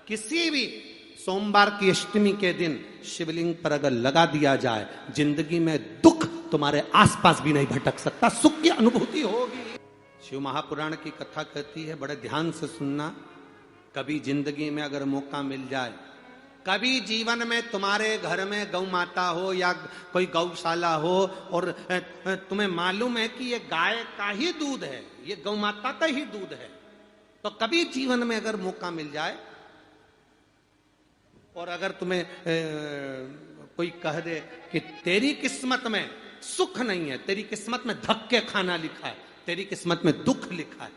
किसी भी सोमवार की अष्टमी के दिन शिवलिंग पर अगर लगा दिया जाए, जिंदगी में दुख तुम्हारे आसपास भी नहीं भटक सकता, सुख की अनुभूति होगी। शिव महापुराण की कथा कहती है, बड़े ध्यान से सुनना। कभी जिंदगी में अगर मौका मिल जाए, कभी जीवन में तुम्हारे घर में गौ माता हो या कोई गौशाला हो और तुम्हें मालूम है कि ये गाय का ही दूध है, ये गौ माता का ही दूध है, तो कभी जीवन में अगर मौका मिल जाए और अगर तुम्हें कोई कह दे कि तेरी किस्मत में सुख नहीं है, तेरी किस्मत में धक्के खाना लिखा है, तेरी किस्मत में दुख लिखा है,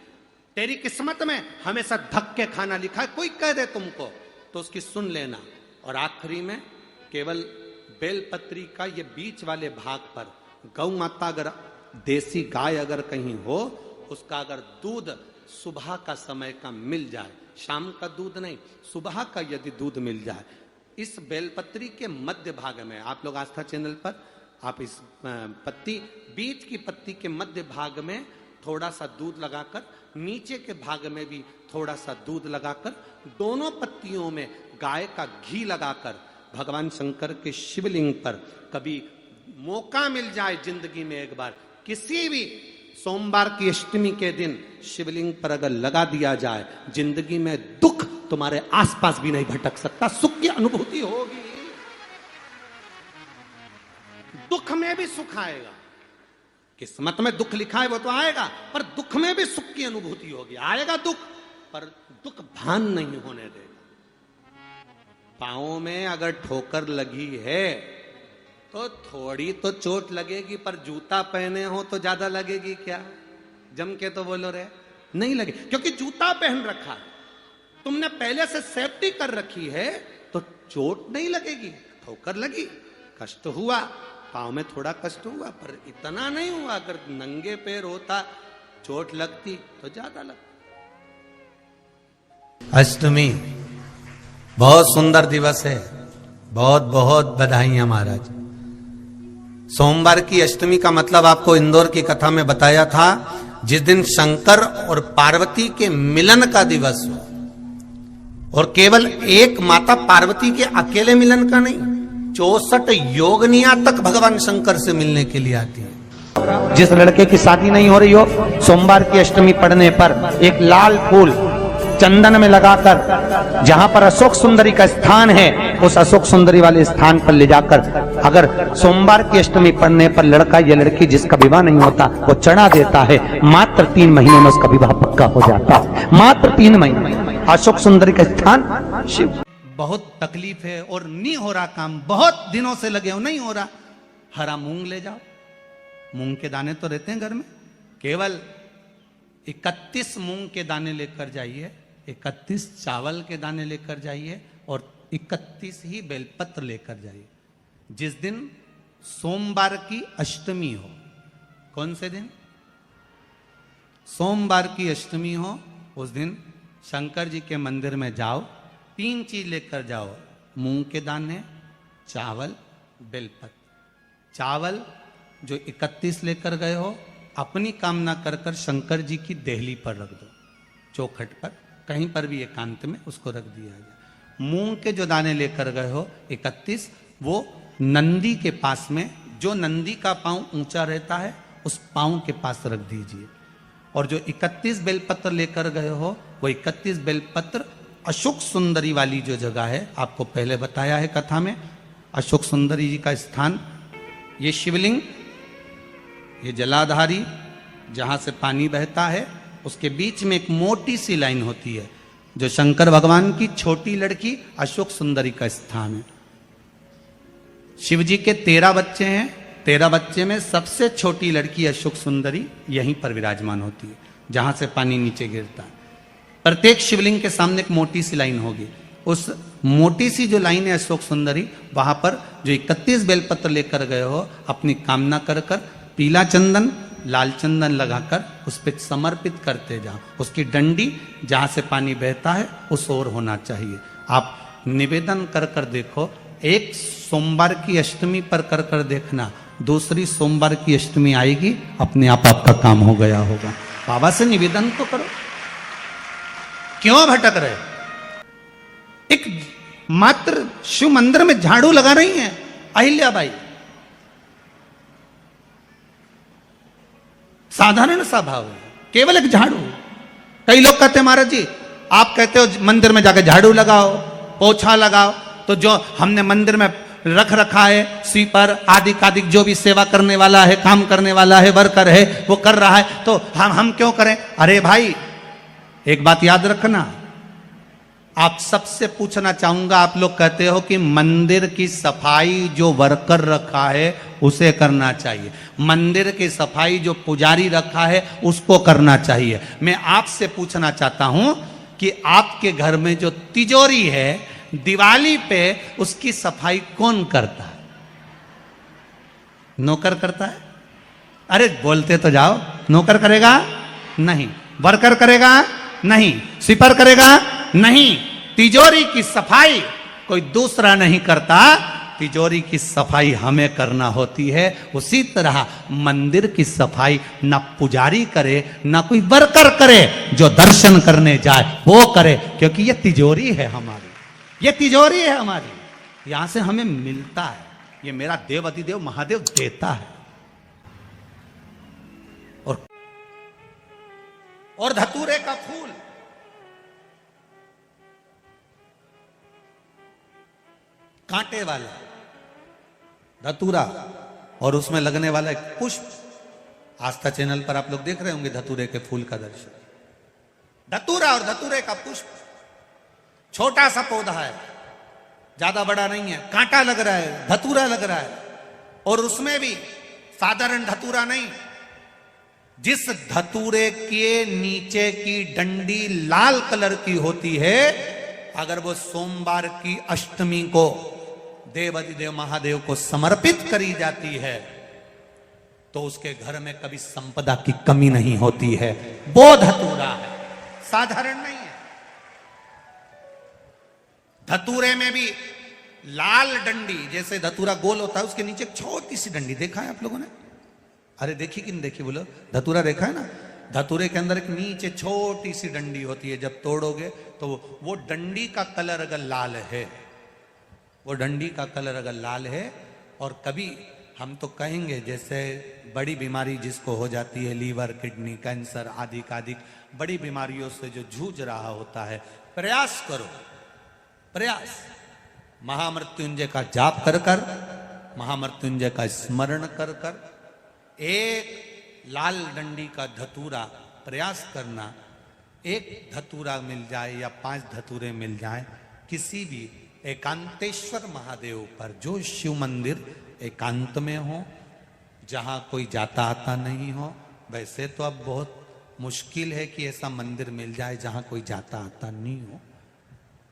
तेरी किस्मत में हमेशा धक्के खाना लिखा है, कोई कह दे तुमको, तो उसकी सुन लेना। और आखिरी में केवल बेलपत्री का ये बीच वाले भाग पर गौ माता, अगर देसी गाय अगर कहीं हो, उसका अगर दूध सुबह का समय का मिल जाए, शाम का दूध नहीं, सुबह का यदि दूध मिल जाए, इस बेलपत्री के मध्य भाग में, आप लोग आस्था चैनल पर आप इस पत्ती, बीच की पत्ती के मध्य भाग में थोड़ा सा दूध लगाकर, नीचे के भाग में भी थोड़ा सा दूध लगाकर, दोनों पत्तियों में गाय का घी लगाकर भगवान शंकर के शिवलिंग पर कभी मौका मिल जाए जिंदगी में एक बार, किसी भी सोमवार की अष्टमी के दिन शिवलिंग पर अगर लगा दिया जाए, जिंदगी में दुख तुम्हारे आसपास भी नहीं भटक सकता, सुख की अनुभूति होगी। दुख में भी सुख आएगा, किस्मत में दुख लिखा है वो तो आएगा, पर दुख में भी सुख की अनुभूति होगी। आएगा दुख, पर दुख भान नहीं होने देगा। पांवों में अगर ठोकर लगी है तो थोड़ी तो चोट लगेगी, पर जूता पहने हो तो ज्यादा लगेगी क्या? जम के तो बोलो रे, नहीं लगे, क्योंकि जूता पहन रखा है, तुमने पहले से सेफ्टी कर रखी है, तो चोट नहीं लगेगी। ठोकर लगी, कष्ट हुआ, पांव में थोड़ा कष्ट हुआ, पर इतना नहीं हुआ। अगर नंगे पैर होता, चोट लगती तो ज्यादा लगती। अष्टमी बहुत सुंदर दिवस है, बहुत बहुत बधाइयां महाराज। सोमवार की अष्टमी का मतलब आपको इंदौर की कथा में बताया था, जिस दिन शंकर और पार्वती के मिलन का दिवस हो, और केवल एक माता पार्वती के अकेले मिलन का नहीं, 64 योगनियां तक भगवान शंकर से मिलने के लिए आती है। जिस लड़के की शादी नहीं हो रही हो, सोमवार की अष्टमी पड़ने पर एक लाल फूल चंदन में लगाकर, जहां पर अशोक सुंदरी का स्थान है, उस अशोक सुंदरी वाले स्थान पर ले जाकर, अगर सोमवार की अष्टमी पड़ने पर लड़का या लड़की जिसका विवाह नहीं होता वो चढ़ा देता है, मात्र 3 महीने में उसका विवाह पक्का हो जाता है। मात्र 3 महीने। अशोक सुंदरी का स्थान शिव। बहुत तकलीफ है और नहीं हो रहा काम, बहुत दिनों से लगे हो, नहीं हो रहा, हरा मूंग ले जाओ। मूंग के दाने तो रहते हैं घर में, केवल 31 मूंग के दाने लेकर जाइए, 31 चावल के दाने लेकर जाइए, और 31 ही बेलपत्र लेकर जाइए। जिस दिन सोमवार की अष्टमी हो, कौन से दिन? सोमवार की अष्टमी हो, उस दिन शंकर जी के मंदिर में जाओ, 3 चीज लेकर जाओ, मूंग के दाने, चावल, बेलपत्र। चावल जो 31 लेकर गए हो, अपनी कामना कर कर शंकर जी की देहली पर रख दो, चौखट पर, कहीं पर भी एकांत में उसको रख दिया जाए। मूंग के जो दाने लेकर गए हो 31, वो नंदी के पास में, जो नंदी का पांव ऊंचा रहता है, उस पांव के पास रख दीजिए। और जो 31 बेलपत्र लेकर गए हो, वो 31 बेलपत्र अशोक सुंदरी वाली जो जगह है, आपको पहले बताया है कथा में, अशोक सुंदरी जी का स्थान, ये शिवलिंग, ये जलाधारी जहां से पानी बहता है, उसके बीच में एक मोटी सी लाइन होती है, जो शंकर भगवान की छोटी लड़की अशोक सुंदरी का स्थान है। शिव जी के 13 बच्चे हैं, 13 बच्चे में सबसे छोटी लड़की अशोक सुंदरी यहीं पर विराजमान होती है, जहां से पानी नीचे गिरता है। प्रत्येक शिवलिंग के सामने एक मोटी सी लाइन होगी, उस मोटी सी जो लाइन है अशोक सुंदरी, वहां पर जो 31 बेलपत्र लेकर गए हो, अपनी कामना कर कर पीला चंदन, लाल चंदन लगाकर उस पर समर्पित करते जाओ। उसकी डंडी जहां से पानी बहता है उस ओर होना चाहिए। आप निवेदन कर कर देखो, एक सोमवार की अष्टमी पर कर कर देखना, दूसरी सोमवार की अष्टमी आएगी, अपने आप आपका काम हो गया होगा। बाबा से निवेदन तो करो, क्यों भटक रहे? एक मात्र शिव मंदिर में झाड़ू लगा रही हैं अहिल्याबाई। साधारण सा भाव है, केवल एक झाड़ू। कई लोग कहते हैं महाराज जी आप कहते हो मंदिर में जाकर झाड़ू लगाओ, पोछा लगाओ, तो जो हमने मंदिर में रख रखा है स्वीपर आदि आदि जो भी सेवा करने वाला है, काम करने वाला है, वर्कर है, वो कर रहा है, तो हम क्यों करें? अरे भाई एक बात याद रखना, आप सबसे पूछना चाहूंगा, आप लोग कहते हो कि मंदिर की सफाई जो वर्कर रखा है उसे करना चाहिए, मंदिर की सफाई जो पुजारी रखा है उसको करना चाहिए। मैं आपसे पूछना चाहता हूं कि आपके घर में जो तिजोरी है दिवाली पे उसकी सफाई कौन करता है? नौकर करता है? अरे बोलते तो जाओ। नौकर करेगा? नहीं। वर्कर करेगा? नहीं। स्वीपर करेगा? नहीं। तिजोरी की सफाई कोई दूसरा नहीं करता, तिजोरी की सफाई हमें करना होती है। उसी तरह मंदिर की सफाई ना पुजारी करे ना कोई वर्कर करे, जो दर्शन करने जाए वो करे, क्योंकि ये तिजोरी है हमारी, ये तिजोरी है हमारी, यहां से हमें मिलता है, ये मेरा देव अतिदेव महादेव देता है। और धतूरे का फूल, कांटे वाला धतूरा, और उसमें लगने वाला एक पुष्प। आस्था चैनल पर आप लोग देख रहे होंगे धतूरे के फूल का दर्शन। धतूरा और धतूरे का पुष्प, छोटा सा पौधा है, ज्यादा बड़ा नहीं है, कांटा लग रहा है, धतूरा लग रहा है, और उसमें भी साधारण धतूरा नहीं, जिस धतूरे के नीचे की डंडी लाल कलर की होती है, अगर वो सोमवार की अष्टमी को देवाधिदेव महादेव को समर्पित करी जाती है तो उसके घर में कभी संपदा की कमी नहीं होती है। वो धतूरा है, साधारण नहीं है। धतूरे में भी लाल डंडी, जैसे धतूरा गोल होता है उसके नीचे एक छोटी सी डंडी, देखा है आप लोगों ने? अरे देखी कि नहीं देखी बोलो? धतूरा देखा है ना? धतूरे के अंदर एक नीचे छोटी सी डंडी होती है, जब तोड़ोगे तो वो डंडी का कलर अगर लाल है, वो डंडी का कलर अगर लाल है, और कभी हम तो कहेंगे जैसे बड़ी बीमारी जिसको हो जाती है, लीवर, किडनी, कैंसर आदि आदि बड़ी बीमारियों से जो जूझ रहा होता है, प्रयास करो, प्रयास महामृत्युंजय का जाप कर कर, महामृत्युंजय का स्मरण कर कर, एक लाल डंडी का धतूरा प्रयास करना, एक धतूरा मिल जाए या 5 धतूरे मिल जाए किसी भी एकांतेश्वर महादेव पर, जो शिव मंदिर एकांत में हो, जहां कोई जाता आता नहीं हो। वैसे तो अब बहुत मुश्किल है कि ऐसा मंदिर मिल जाए जहां कोई जाता आता नहीं हो,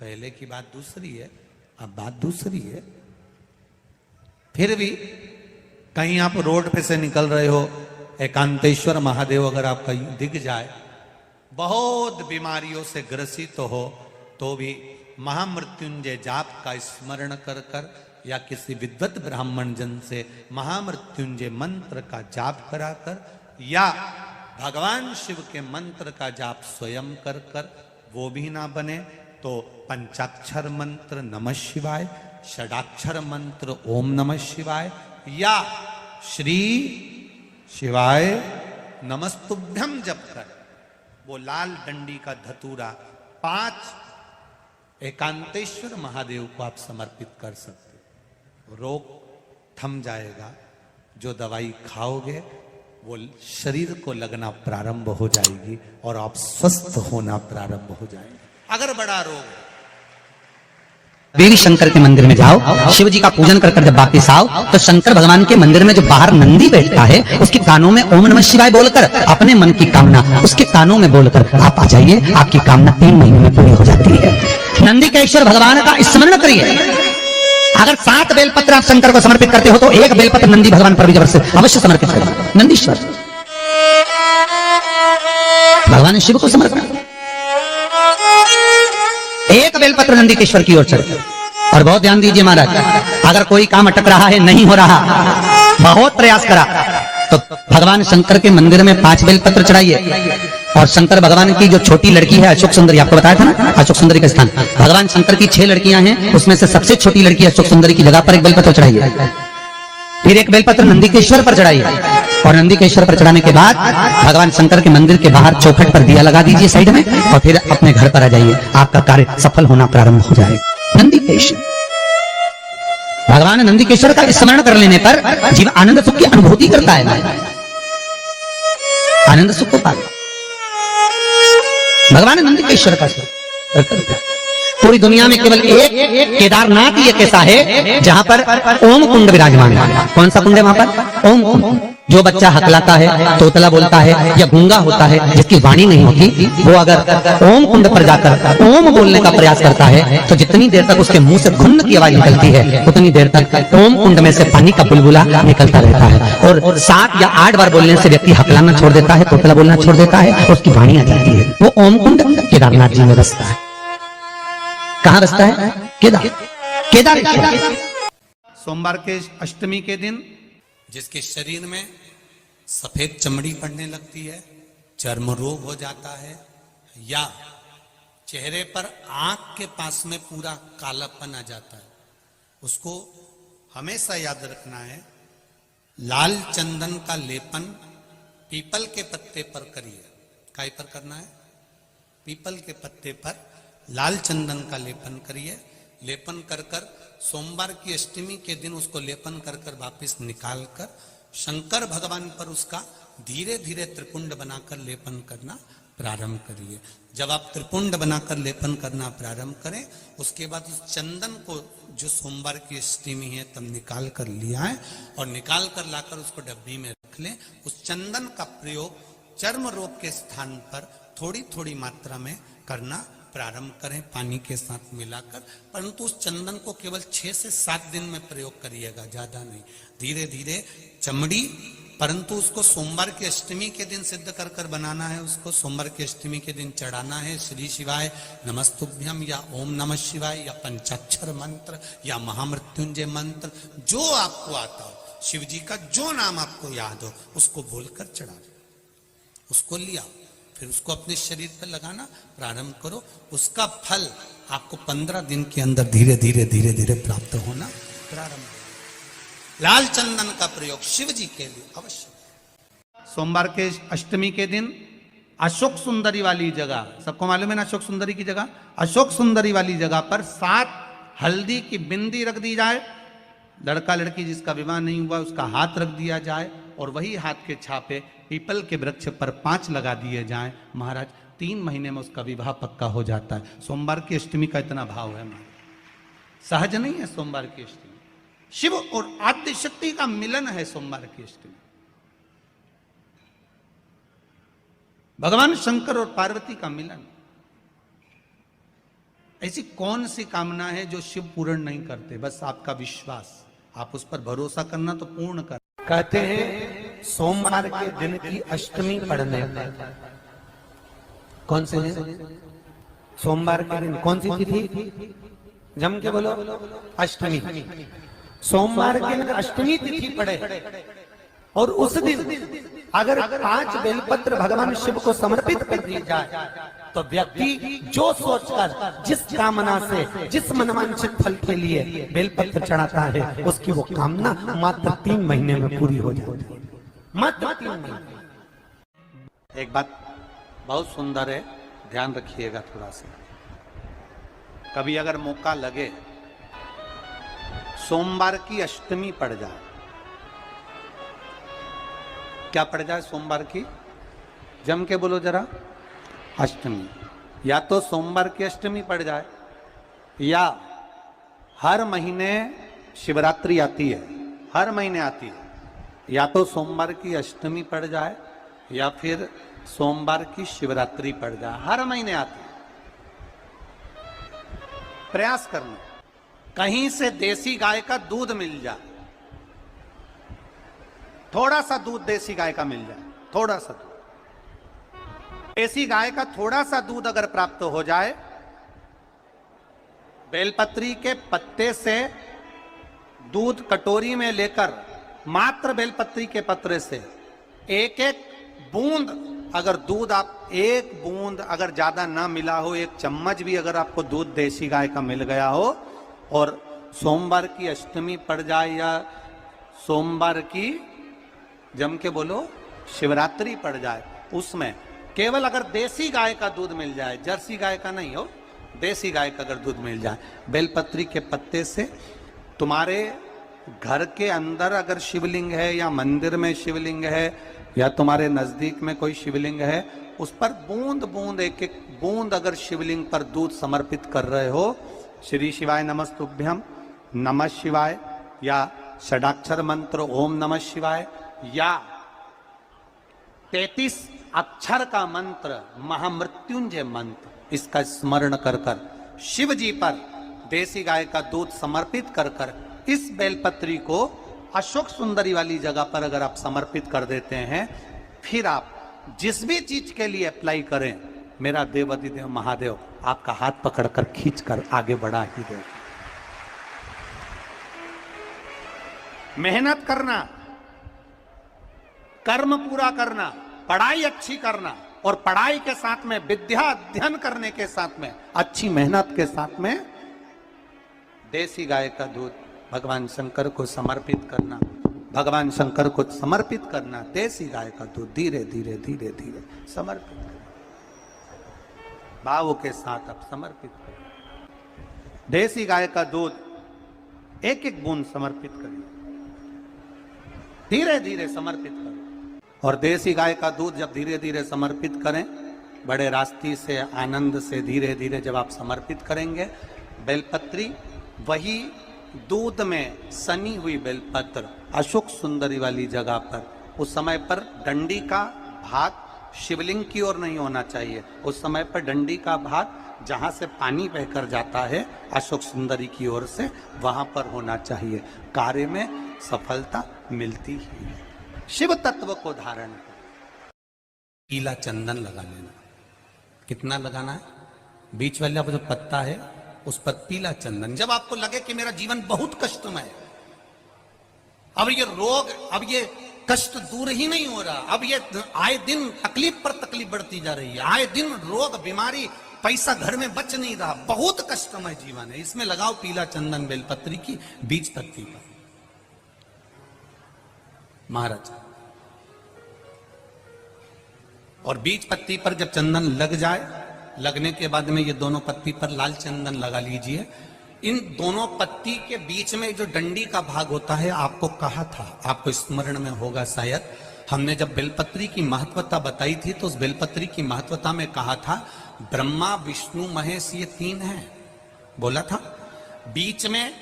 पहले की बात दूसरी है, अब बात दूसरी है। फिर भी कहीं आप रोड पे से निकल रहे हो, एकांतेश्वर महादेव अगर आपका दिख जाए, बहुत बीमारियों से ग्रसित हो, तो भी महामृत्युंजय जाप का स्मरण कर कर या किसी विद्वत ब्राह्मण जन से महामृत्युंजय मंत्र का जाप कराकर, या भगवान शिव के मंत्र का जाप स्वयं कर कर, वो भी ना बने तो पंचाक्षर मंत्र नमः शिवाय, षडाक्षर मंत्र ओम नमः शिवाय, या श्री शिवाय नमस्तुभ्यम जप कर वो लाल डंडी का धतूरा 5 एकांतेश्वर महादेव को आप समर्पित कर सकते हो। रोग थम जाएगा, जो दवाई खाओगे वो शरीर को लगना प्रारंभ हो जाएगी और आप स्वस्थ होना प्रारंभ हो जाएंगे। अगर बड़ा रोग, देवी शंकर के मंदिर में जाओ, शिव जी का पूजन कर जब वापिस आओ तो शंकर भगवान के मंदिर में जो बाहर नंदी बैठता है उसके कानों में ओम नमः शिवाय बोलकर अपने मन की कामना उसके कानों में बोलकर आप आ जाइए, आपकी कामना 3 महीने में पूरी हो जाती है। नंदी के ईश्वर भगवान का स्मरण करिए। अगर 7 बेलपत्र आप शंकर को समर्पित करते हो तो 1 बेलपत्र नंदी भगवान पर भी जबरदस्त अवश्य समर्पित करें। नंदीश्वर भगवान शिव को समर्पण, 1 बेलपत्र नंदीकेश्वर की ओर चढ़े। और बहुत ध्यान दीजिए महाराज, अगर कोई काम अटक रहा है, नहीं हो रहा, बहुत प्रयास करा, तो भगवान शंकर के मंदिर में 5 बेलपत्र चढ़ाइए और शंकर भगवान की जो छोटी लड़की है अशोक सुंदरी, आपको बताया था ना अशोक सुंदरी का स्थान, भगवान शंकर की 6 लड़कियां हैं, उसमें से सबसे छोटी लड़की अशोक सुंदरी की जगह पर एक बेलपत्र चढ़ाइए, फिर एक बेलपत्र नंदीकेश्वर पर चढ़ाइए, और नंदीकेश्वर पर चढ़ाने के बाद भगवान शंकर के मंदिर के बाहर चौखट पर दिया लगा दीजिए साइड में, और फिर अपने घर पर आ जाइए, आपका कार्य सफल होना प्रारंभ हो जाएगा। नंदीकेश्वर, भगवान नंदीकेश्वर का स्मरण कर लेने पर जीव आनंद सुख की अनुभूति करता है, आनंद सुख को पाता। भगवान नंदीकेश्वर का पूरी दुनिया में केवल एक केदारनाथ ही एक ऐसा है जहां पर ओम कुंड विराजमान है। कौन सा कुंड है वहां पर? ओम कुंड। जो बच्चा हकलाता है, तोतला बोलता है या गूंगा होता है, जिसकी वाणी नहीं होती, वो अगर ओम कुंड पर जाकर ओम बोलने का प्रयास करता है तो जितनी देर तक उसके मुंह से घुन्न की आवाज निकलती है उतनी देर तक ओम कुंड में से पानी का बुलबुला निकलता रहता है। और 7 या 8 बार बोलने से व्यक्ति हकलाना छोड़ देता है, तोतला बोलना छोड़ देता है, और उसकी वाणी आ जाती है। वो ओम कुंड केदारनाथ जी में बसता है। कहां बसता है? केदारेश्वर। सोमवार के अष्टमी के दिन जिसके शरीर में सफेद चमड़ी पड़ने लगती है, चर्म रोग हो जाता है, या चेहरे पर आंख के पास में पूरा कालापन आ जाता है, उसको हमेशा याद रखना है, लाल चंदन का लेपन पीपल के पत्ते पर करिए। काय पर करना है? पीपल के पत्ते पर लाल चंदन का लेपन करिए। लेपन कर कर सोमवार की अष्टमी के दिन उसको लेपन कर कर वापिस निकाल कर शंकर भगवान पर उसका धीरे धीरे त्रिपुंड बनाकर लेपन करना प्रारंभ करिए। जब आप त्रिपुंड बनाकर लेपन करना प्रारंभ करें, उसके बाद उस चंदन को जो सोमवार की अष्टमी है तब निकाल कर लिया है, और निकाल कर लाकर उसको डब्बी में रख लें। उस चंदन का प्रयोग चर्म रोग के स्थान पर थोड़ी थोड़ी मात्रा में करना प्रारंभ करें, पानी के साथ मिलाकर। परंतु उस चंदन को केवल 6 से 7 दिन में प्रयोग करिएगा, ज्यादा नहीं। धीरे धीरे चमड़ी, परंतु उसको सोमवार की अष्टमी के दिन सिद्ध कर कर बनाना है। उसको सोमवार की अष्टमी के दिन चढ़ाना है श्री शिवाय नमस्तुभ्यम, या ओम नमः शिवाय, या पंचाक्षर मंत्र, या महामृत्युंजय मंत्र, जो आपको आता हो, शिव जी का जो नाम आपको याद हो उसको बोलकर चढ़ा दो। उसको लिया, फिर उसको अपने शरीर पर लगाना प्रारंभ करो। उसका फल आपको 15 दिन के अंदर धीरे धीरे धीरे धीरे प्राप्त होना प्रारंभ हो। लाल चंदन का प्रयोग शिव जी के लिए अवश्य। सोमवार के अष्टमी के दिन अशोक सुंदरी वाली जगह, सबको मालूम है ना अशोक सुंदरी की जगह? अशोक सुंदरी वाली जगह पर 7 हल्दी की बिंदी रख दी जाए। लड़का लड़की जिसका विवाह नहीं हुआ उसका हाथ रख दिया जाए, और वही हाथ के छापे पीपल के वृक्ष पर 5 लगा दिए जाएं। महाराज 3 महीने में उसका विवाह पक्का हो जाता है। सोमवार की अष्टमी का इतना भाव है महाराज, सहज नहीं है सोमवार की अष्टमी। शिव और आद्य शक्ति का मिलन है सोमवार की अष्टमी। भगवान शंकर और पार्वती का मिलन। ऐसी कौन सी कामना है जो शिव पूर्ण नहीं करते? बस आपका विश्वास, आप उस पर भरोसा करना तो पूर्ण कर। कहते हैं सोमवार के दिन की अष्टमी पढ़ने पर, कौन से दिन? सोमवार के दिन कौन सी तिथि? जम के बोलो, अष्टमी। सोमवार के दिन अष्टमी तिथि पढ़े, और उस दिन अगर 5 बेलपत्र भगवान शिव को समर्पित कर दी जाए तो व्यक्ति जो सोचकर, जिस कामना से, जिस मनवांछित फल के लिए बेलपत्र चढ़ाता है, उसकी वो कामना मात्र 3 महीने में पूरी हो जाती है। मात्र 3 महीने। एक बात बहुत सुंदर है, ध्यान रखिएगा थोड़ा सा। कभी अगर मौका लगे, सोमवार की अष्टमी पड़ जाए, क्या पड़ जाए सोमवार की? जम के बोलो जरा, अष्टमी। या तो सोमवार की अष्टमी पड़ जाए, या हर महीने शिवरात्रि आती है, हर महीने आती है, या तो सोमवार की अष्टमी पड़ जाए या फिर सोमवार की शिवरात्रि पड़ जाए, हर महीने आती है। प्रयास करना, कहीं से देसी गाय का दूध मिल जाए, थोड़ा सा दूध देसी गाय का मिल जाए, थोड़ा सा दूध देसी गाय का, थोड़ा सा दूध अगर प्राप्त हो जाए, बेलपत्री के पत्ते से दूध कटोरी में लेकर, मात्र बेलपत्री के पत्रे से 1-1 बूंद अगर दूध आप एक बूंद अगर ज्यादा ना मिला हो, एक चम्मच भी अगर आपको दूध देसी गाय का मिल गया हो और सोमवार की अष्टमी पड़ जाए या सोमवार की जम के बोलो शिवरात्रि पड़ जाए, उसमें केवल अगर देसी गाय का दूध मिल जाए, जर्सी गाय का नहीं हो, देसी गाय का अगर दूध मिल जाए, बेलपत्री के पत्ते से तुम्हारे घर के अंदर अगर शिवलिंग है या मंदिर में शिवलिंग है या तुम्हारे नजदीक में कोई शिवलिंग है, उस पर बूंद बूंद एक एक बूंद अगर शिवलिंग पर दूध समर्पित कर रहे हो, श्री शिवाय नमस्तुभ्यम, नमः शिवाय या षडाक्षर मंत्र ओम नमः शिवाय या 33 अक्षर का मंत्र महामृत्युंजय मंत्र, इसका स्मरण कर कर शिव जी पर देसी गाय का दूध समर्पित कर कर इस बेलपत्री को अशोक सुंदरी वाली जगह पर अगर आप समर्पित कर देते हैं, फिर आप जिस भी चीज के लिए अप्लाई करें, मेरा देवाधिदेव महादेव आपका हाथ पकड़कर खींचकर आगे बढ़ा ही दे। मेहनत करना, कर्म पूरा करना, पढ़ाई अच्छी करना और पढ़ाई के साथ में विद्या अध्ययन करने के साथ में अच्छी मेहनत के साथ में देसी गाय का दूध भगवान शंकर को समर्पित करना, भगवान शंकर को समर्पित करना, देसी गाय का दूध धीरे धीरे धीरे धीरे समर्पित करना, भावों के साथ आप समर्पित करें। देसी गाय का दूध एक एक बूंद समर्पित करें, धीरे धीरे समर्पित करें। और देसी गाय का दूध जब धीरे धीरे समर्पित करें, बड़े रास्ती से आनंद से धीरे धीरे जब आप समर्पित करेंगे, बेलपत्री वही दूध में सनी हुई बेलपत्र अशोक सुंदरी वाली जगह पर, उस समय पर डंडी का भाग शिवलिंग की ओर नहीं होना चाहिए, उस समय पर डंडी का भाग जहां से पानी बहकर जाता है अशोक सुंदरी की ओर से, वहां पर होना चाहिए। कार्य में सफलता मिलती ही है। शिव तत्व को धारण कर पीला चंदन लगा लेना। कितना लगाना है? बीच वाला जो पत्ता है उस पर पीला चंदन। जब आपको लगे कि मेरा जीवन बहुत कष्टमय है, अब ये रोग, अब ये कष्ट दूर ही नहीं हो रहा, अब ये आए दिन तकलीफ पर तकलीफ बढ़ती जा रही है, आए दिन रोग बीमारी, पैसा घर में बच नहीं रहा, बहुत कष्टमय जीवन है, इसमें लगाओ पीला चंदन बेलपत्री की बीज पत्ती पर। महाराज, और बीज पत्ती पर जब चंदन लग जाए, लगने के बाद में ये दोनों पत्ती पर लाल चंदन लगा लीजिए। इन दोनों पत्ती के बीच में जो डंडी का भाग होता है, आपको कहा था, आपको स्मरण में होगा शायद, हमने जब बेलपत्री की महत्वता बताई थी तो उस बेलपत्री की महत्वता में कहा था ब्रह्मा विष्णु महेश ये तीन हैं, बोला था। बीच में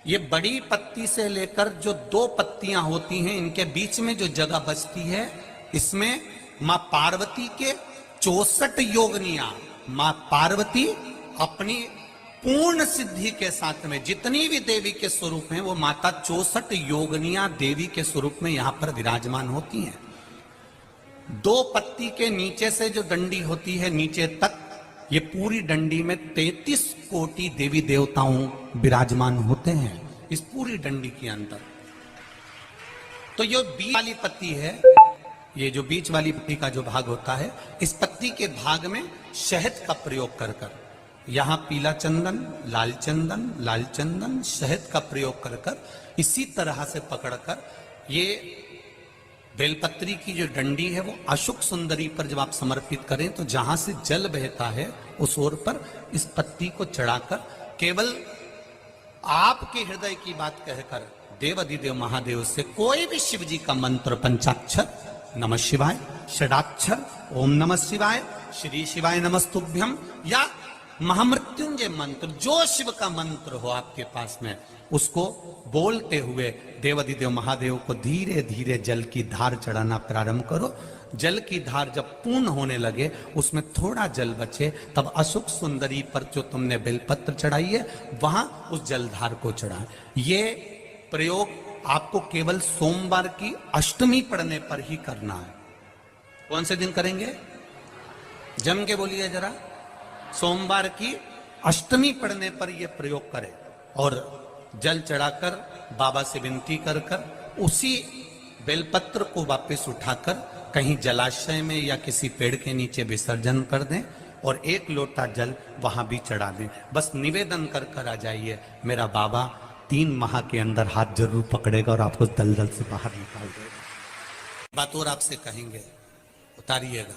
ये बड़ी पत्ती से लेकर जो दो पत्तियां होती हैं, इनके बीच में जो जगह बचती है, इसमें मां पार्वती के 64 योगनियां, मां पार्वती अपनी पूर्ण सिद्धि के साथ में जितनी भी देवी के स्वरूप हैं, वो माता 64 योगनियां देवी के स्वरूप में यहां पर विराजमान होती हैं। दो पत्ती के नीचे से जो डंडी होती है नीचे तक, ये पूरी डंडी में 33 कोटि देवी देवताओं विराजमान होते हैं इस पूरी डंडी के अंदर। तो ये बीच वाली पत्ती है, ये जो बीच वाली पत्ती का जो भाग होता है, इस पत्ती के भाग में शहद का प्रयोग कर कर, यहां पीला चंदन, लाल चंदन, लाल चंदन, शहद का प्रयोग कर कर, इसी तरह से पकड़कर ये बेलपत्री की जो डंडी है वो अशोक सुंदरी पर जब आप समर्पित करें, तो जहां से जल बहता है उस ओर पर इस पत्ती को चढ़ाकर केवल आपके हृदय की बात कहकर देवाधिदेव महादेव से कोई भी शिव जी का मंत्र, पंचाक्षर नमः शिवाय, षडाक्षर ओम नमः शिवाय, श्री शिवाय नमस्तुभ्यम या महामृत्युंजय मंत्र, जो शिव का मंत्र हो आपके पास में, उसको बोलते हुए देवाधिदेव महादेव को धीरे धीरे जल की धार चढ़ाना प्रारंभ करो। जल की धार जब पूर्ण होने लगे, उसमें थोड़ा जल बचे, तब अशोक सुंदरी पर जो तुमने बेलपत्र चढ़ाई है वहां उस जलधार को चढ़ा। ये प्रयोग आपको केवल सोमवार की अष्टमी पढ़ने पर ही करना है। कौन से दिन करेंगे? जम के बोलिए जरा। सोमवार की अष्टमी पढ़ने पर यह प्रयोग करें और जल चढ़ाकर बाबा से विनती कर कर उसी बेलपत्र को वापस उठाकर कहीं जलाशय में या किसी पेड़ के नीचे विसर्जन कर दें और 1 लोटा जल वहां भी चढ़ा दें। बस निवेदन कर कर आ जाइए, मेरा बाबा 3 माह के अंदर हाथ जरूर पकड़ेगा और आपको दलदल से बाहर निकाल देगा। बात और आपसे कहेंगे, उतारिएगा।